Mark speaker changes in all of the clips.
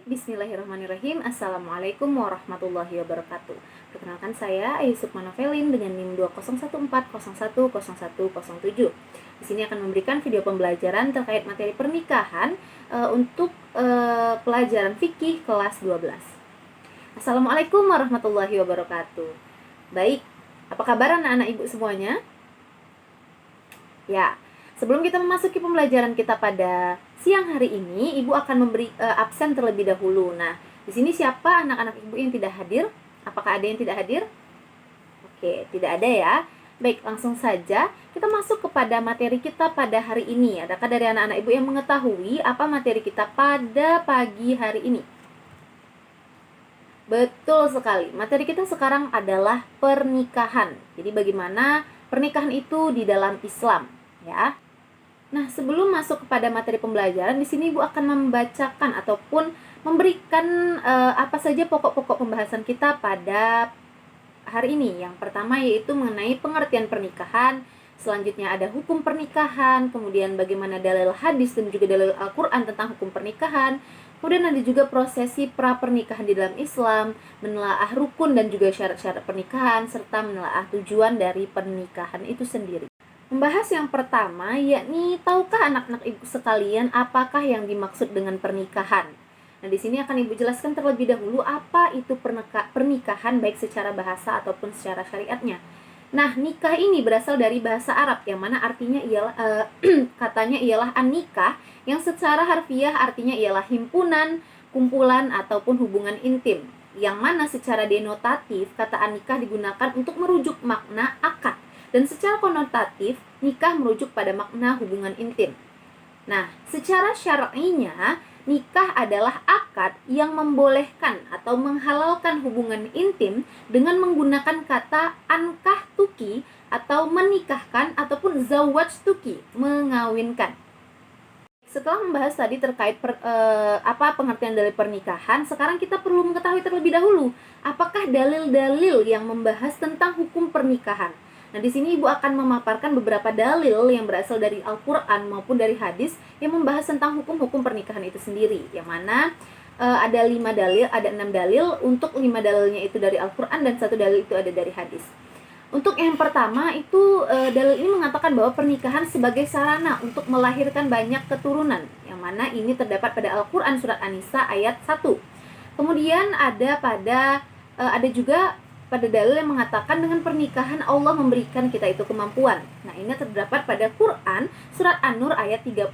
Speaker 1: Bismillahirrahmanirrahim. Assalamualaikum warahmatullahi wabarakatuh. Perkenalkan saya Ayu Sukmanovelin dengan NIM 20140101007. Di sini akan memberikan video pembelajaran terkait materi pernikahan untuk pelajaran fikih kelas 12. Assalamualaikum warahmatullahi wabarakatuh. Baik, apa kabar anak-anak ibu semuanya? Ya, sebelum kita memasuki pembelajaran kita pada siang hari ini, ibu akan memberi absen terlebih dahulu. Nah, di sini siapa anak-anak ibu yang tidak hadir? Apakah ada yang tidak hadir? Oke, tidak ada ya. Baik, langsung saja kita masuk kepada materi kita pada hari ini. Adakah dari anak-anak ibu yang mengetahui apa materi kita pada pagi hari ini? Betul sekali. Materi kita sekarang adalah pernikahan. Jadi bagaimana pernikahan itu di dalam Islam, ya. Nah, sebelum masuk kepada materi pembelajaran, di sini Ibu akan membacakan ataupun memberikan apa saja pokok-pokok pembahasan kita pada hari ini. Yang pertama yaitu mengenai pengertian pernikahan, selanjutnya ada hukum pernikahan, kemudian bagaimana dalil hadis dan juga dalil Al-Qur'an tentang hukum pernikahan. Kemudian ada juga prosesi pra-pernikahan di dalam Islam, menelaah rukun dan juga syarat-syarat pernikahan, serta menelaah tujuan dari pernikahan itu sendiri. Membahas yang pertama, yakni tahukah anak-anak ibu sekalian apakah yang dimaksud dengan pernikahan? Nah, di sini akan ibu jelaskan terlebih dahulu apa itu pernikahan baik secara bahasa ataupun secara syariatnya. Nah, nikah ini berasal dari bahasa Arab yang mana artinya ialah katanya ialah an-nikah, yang secara harfiah artinya ialah himpunan, kumpulan ataupun hubungan intim. Yang mana secara denotatif kata an-nikah digunakan untuk merujuk makna akad. Dan secara konotatif, nikah merujuk pada makna hubungan intim. Nah, secara syar'inya, nikah adalah akad yang membolehkan atau menghalalkan hubungan intim dengan menggunakan kata ankah tuki atau menikahkan ataupun zawaj tuki, mengawinkan. Setelah membahas tadi terkait apa pengertian dari pernikahan, sekarang kita perlu mengetahui terlebih dahulu apakah dalil-dalil yang membahas tentang hukum pernikahan. Nah, di sini Ibu akan memaparkan beberapa dalil yang berasal dari Al-Qur'an maupun dari hadis yang membahas tentang hukum-hukum pernikahan itu sendiri. Yang mana ada 6 dalil, untuk 5 dalilnya itu dari Al-Qur'an dan 1 dalil itu ada dari hadis. Untuk yang pertama itu dalil ini mengatakan bahwa pernikahan sebagai sarana untuk melahirkan banyak keturunan. Yang mana ini terdapat pada Al-Qur'an surat An-Nisa ayat 1. Kemudian ada juga pada dalil yang mengatakan dengan pernikahan Allah memberikan kita itu kemampuan. Nah, ini terdapat pada Quran surat An-Nur ayat 32.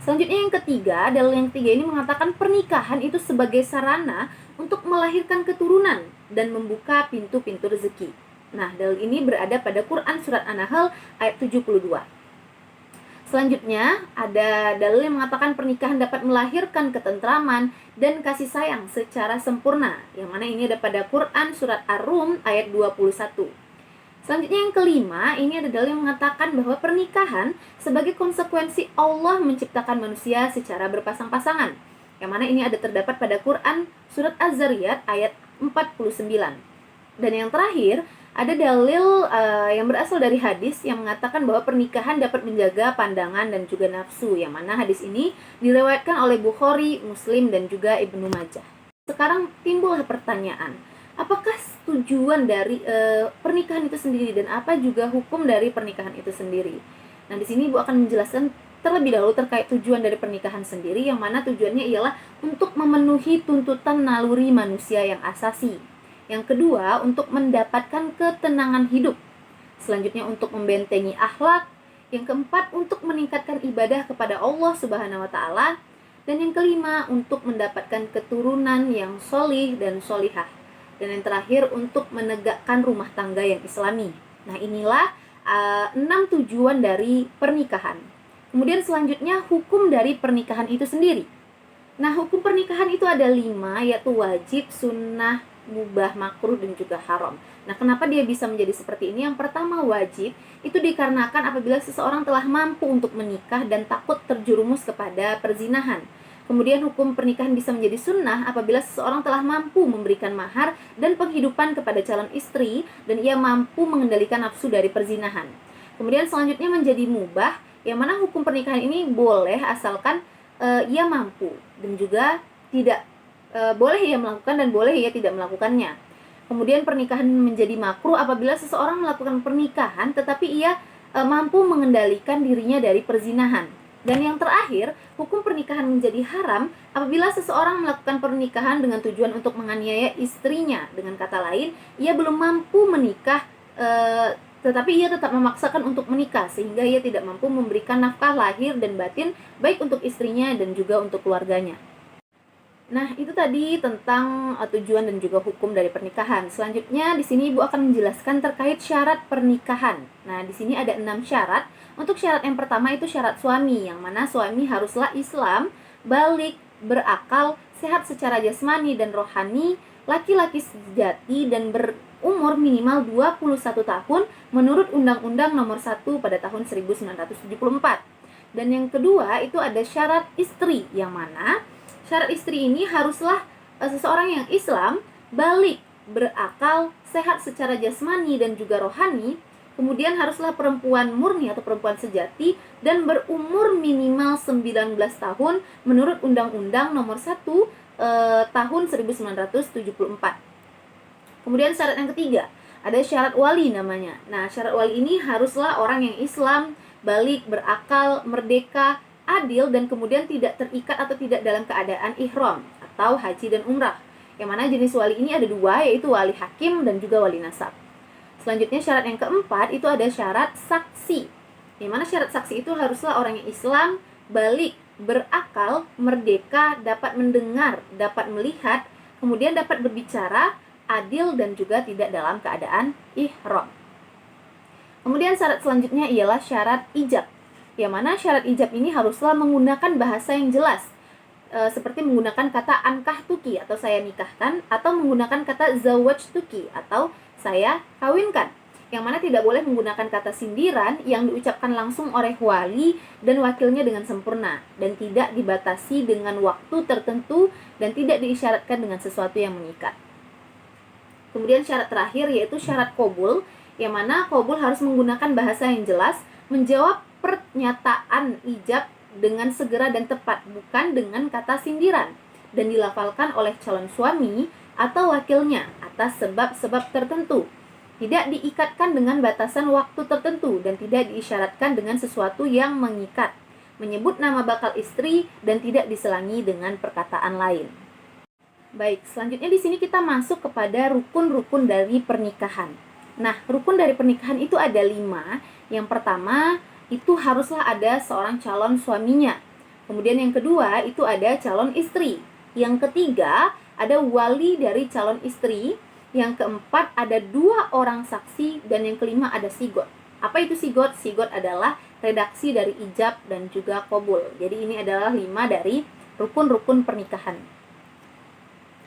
Speaker 1: Selanjutnya yang ketiga, dalil yang ketiga ini mengatakan pernikahan itu sebagai sarana untuk melahirkan keturunan dan membuka pintu-pintu rezeki. Nah, dalil ini berada pada Quran surat An-Nahl ayat 72. Selanjutnya, ada dalil yang mengatakan pernikahan dapat melahirkan ketentraman dan kasih sayang secara sempurna. Yang mana ini ada pada Quran surat Ar-Rum ayat 21. Selanjutnya yang kelima, ini ada dalil yang mengatakan bahwa pernikahan sebagai konsekuensi Allah menciptakan manusia secara berpasang-pasangan. Yang mana ini ada terdapat pada Quran surat Az-Zariyat ayat 49. Dan yang terakhir, ada dalil yang berasal dari hadis yang mengatakan bahwa pernikahan dapat menjaga pandangan dan juga nafsu. Yang mana hadis ini diriwayatkan oleh Bukhari, Muslim, dan juga Ibnu Majah. Sekarang timbullah pertanyaan, apakah tujuan dari pernikahan itu sendiri dan apa juga hukum dari pernikahan itu sendiri? Nah, di sini Ibu akan menjelaskan terlebih dahulu terkait tujuan dari pernikahan sendiri, yang mana tujuannya ialah untuk memenuhi tuntutan naluri manusia yang asasi. Yang kedua, untuk mendapatkan ketenangan hidup. Selanjutnya, untuk membentengi akhlak. Yang keempat, untuk meningkatkan ibadah kepada Allah Subhanahu wa Ta'ala. Dan yang kelima, untuk mendapatkan keturunan yang solih dan solihah. Dan yang terakhir, untuk menegakkan rumah tangga yang islami. Nah, inilah 6 tujuan dari pernikahan. Kemudian selanjutnya, hukum dari pernikahan itu sendiri. Nah, hukum pernikahan itu ada 5, yaitu wajib, sunnah, mubah, makruh, dan juga haram. Nah, kenapa dia bisa menjadi seperti ini? Yang pertama, wajib itu dikarenakan apabila seseorang telah mampu untuk menikah dan takut terjerumus kepada perzinahan. Kemudian hukum pernikahan bisa menjadi sunnah apabila seseorang telah mampu memberikan mahar dan penghidupan kepada calon istri dan ia mampu mengendalikan nafsu dari perzinahan. Kemudian selanjutnya menjadi mubah, yang mana hukum pernikahan ini boleh asalkan ia mampu dan juga tidak boleh ia melakukan dan boleh ia tidak melakukannya. Kemudian pernikahan menjadi makruh apabila seseorang melakukan pernikahan tetapi ia mampu mengendalikan dirinya dari perzinahan. Dan yang terakhir, hukum pernikahan menjadi haram apabila seseorang melakukan pernikahan dengan tujuan untuk menganiaya istrinya. Dengan kata lain, ia belum mampu menikah tetapi ia tetap memaksakan untuk menikah sehingga ia tidak mampu memberikan nafkah lahir dan batin baik untuk istrinya dan juga untuk keluarganya. Nah, itu tadi tentang tujuan dan juga hukum dari pernikahan. Selanjutnya di sini Ibu akan menjelaskan terkait syarat pernikahan. Nah, di sini ada 6 syarat. Untuk syarat yang pertama itu syarat suami, yang mana suami haruslah Islam, balik, berakal, sehat secara jasmani dan rohani, laki-laki sejati dan berumur minimal 21 tahun menurut Undang-Undang Nomor 1 pada tahun 1974. Dan yang kedua itu ada syarat istri, yang mana syarat istri ini haruslah seseorang yang Islam, balik, berakal, sehat secara jasmani dan juga rohani. Kemudian haruslah perempuan murni atau perempuan sejati dan berumur minimal 19 tahun menurut Undang-Undang Nomor 1 tahun 1974. Kemudian syarat yang ketiga, ada syarat wali namanya. Nah, syarat wali ini haruslah orang yang Islam, balik, berakal, merdeka, adil, dan kemudian tidak terikat atau tidak dalam keadaan ihram atau haji dan umrah. Yang mana jenis wali ini ada 2, yaitu wali hakim dan juga wali nasab. Selanjutnya syarat yang keempat itu ada syarat saksi. Yang mana syarat saksi itu haruslah orang yang Islam, balik, berakal, merdeka, dapat mendengar, dapat melihat, kemudian dapat berbicara, adil, dan juga tidak dalam keadaan ihram. Kemudian syarat selanjutnya ialah syarat ijab. Yang mana syarat ijab ini haruslah menggunakan bahasa yang jelas, seperti menggunakan kata ankahtuki atau saya nikahkan, atau menggunakan kata zawajtuki atau saya kawinkan. Yang mana tidak boleh menggunakan kata sindiran yang diucapkan langsung oleh wali dan wakilnya dengan sempurna, dan tidak dibatasi dengan waktu tertentu dan tidak diisyaratkan dengan sesuatu yang mengikat. Kemudian syarat terakhir yaitu syarat qabul, yang mana qabul harus menggunakan bahasa yang jelas, menjawab pernyataan ijab dengan segera dan tepat, bukan dengan kata sindiran, dan dilafalkan oleh calon suami atau wakilnya atas sebab-sebab tertentu. Tidak diikatkan dengan batasan waktu tertentu dan tidak diisyaratkan dengan sesuatu yang mengikat, menyebut nama bakal istri dan tidak diselangi dengan perkataan lain. Baik, selanjutnya di sini kita masuk kepada rukun-rukun dari pernikahan. Nah, rukun dari pernikahan itu ada 5. Yang pertama, itu haruslah ada seorang calon suaminya. Kemudian yang kedua, itu ada calon istri. Yang ketiga, ada wali dari calon istri. Yang keempat, ada 2 orang saksi. Dan yang kelima, ada sigot. Apa itu sigot? Sigot adalah redaksi dari ijab dan juga qabul. Jadi ini adalah 5 dari rukun-rukun pernikahan.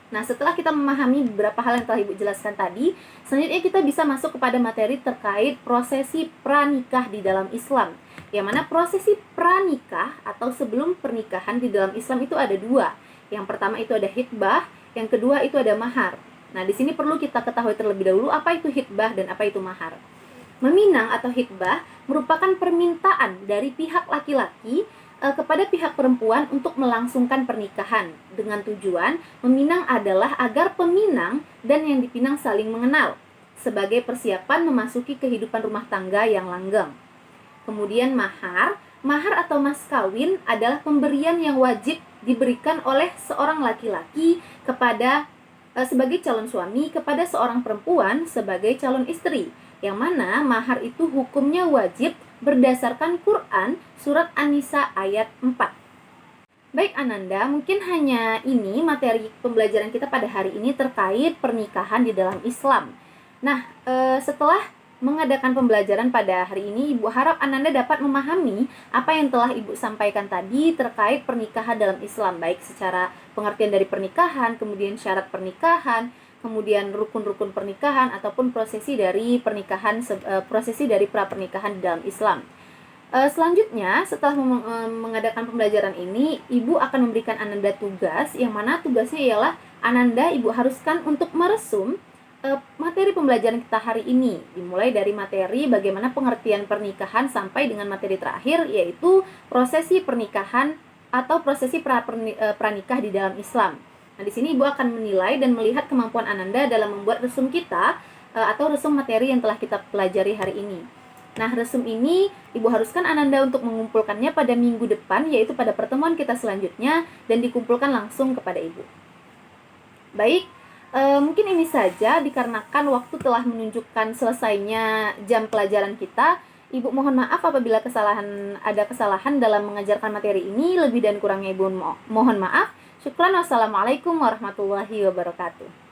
Speaker 1: Nah, setelah kita memahami beberapa hal yang telah Ibu jelaskan tadi, selanjutnya kita bisa masuk kepada materi terkait prosesi pranikah di dalam Islam. Yang mana prosesi pranikah atau sebelum pernikahan di dalam Islam itu ada 2. Yang pertama itu ada hitbah, yang kedua itu ada mahar. Nah, di sini perlu kita ketahui terlebih dahulu apa itu hitbah dan apa itu mahar. Meminang atau hitbah merupakan permintaan dari pihak laki-laki kepada pihak perempuan untuk melangsungkan pernikahan dengan tujuan meminang adalah agar peminang dan yang dipinang saling mengenal sebagai persiapan memasuki kehidupan rumah tangga yang langgeng. Kemudian mahar atau mas kawin adalah pemberian yang wajib diberikan oleh seorang laki-laki kepada sebagai calon suami kepada seorang perempuan sebagai calon istri, yang mana mahar itu hukumnya wajib berdasarkan Quran surat An-Nisa ayat 4. Baik Ananda, mungkin hanya ini materi pembelajaran kita pada hari ini terkait pernikahan di dalam Islam. Nah, setelah mengadakan pembelajaran pada hari ini, Ibu harap Ananda dapat memahami apa yang telah Ibu sampaikan tadi terkait pernikahan dalam Islam, baik secara pengertian dari pernikahan, kemudian syarat pernikahan, kemudian rukun-rukun pernikahan ataupun prosesi dari pernikahan, prosesi dari pra-pernikahan di dalam Islam. Selanjutnya, setelah mengadakan pembelajaran ini, Ibu akan memberikan Ananda tugas, yang mana tugasnya ialah Ananda Ibu haruskan untuk meresum materi pembelajaran kita hari ini, dimulai dari materi bagaimana pengertian pernikahan sampai dengan materi terakhir, yaitu prosesi pernikahan atau prosesi pranikah di dalam Islam. Nah, di sini Ibu akan menilai dan melihat kemampuan Ananda dalam membuat resum kita atau resum materi yang telah kita pelajari hari ini. Nah, resum ini Ibu haruskan Ananda untuk mengumpulkannya pada minggu depan, yaitu pada pertemuan kita selanjutnya, dan dikumpulkan langsung kepada Ibu. Baik, mungkin ini saja dikarenakan waktu telah menunjukkan selesainya jam pelajaran kita. Ibu mohon maaf apabila ada kesalahan dalam mengajarkan materi ini. Lebih dan kurangnya Ibu mohon maaf. Syukran. Wassalamualaikum warahmatullahi wabarakatuh.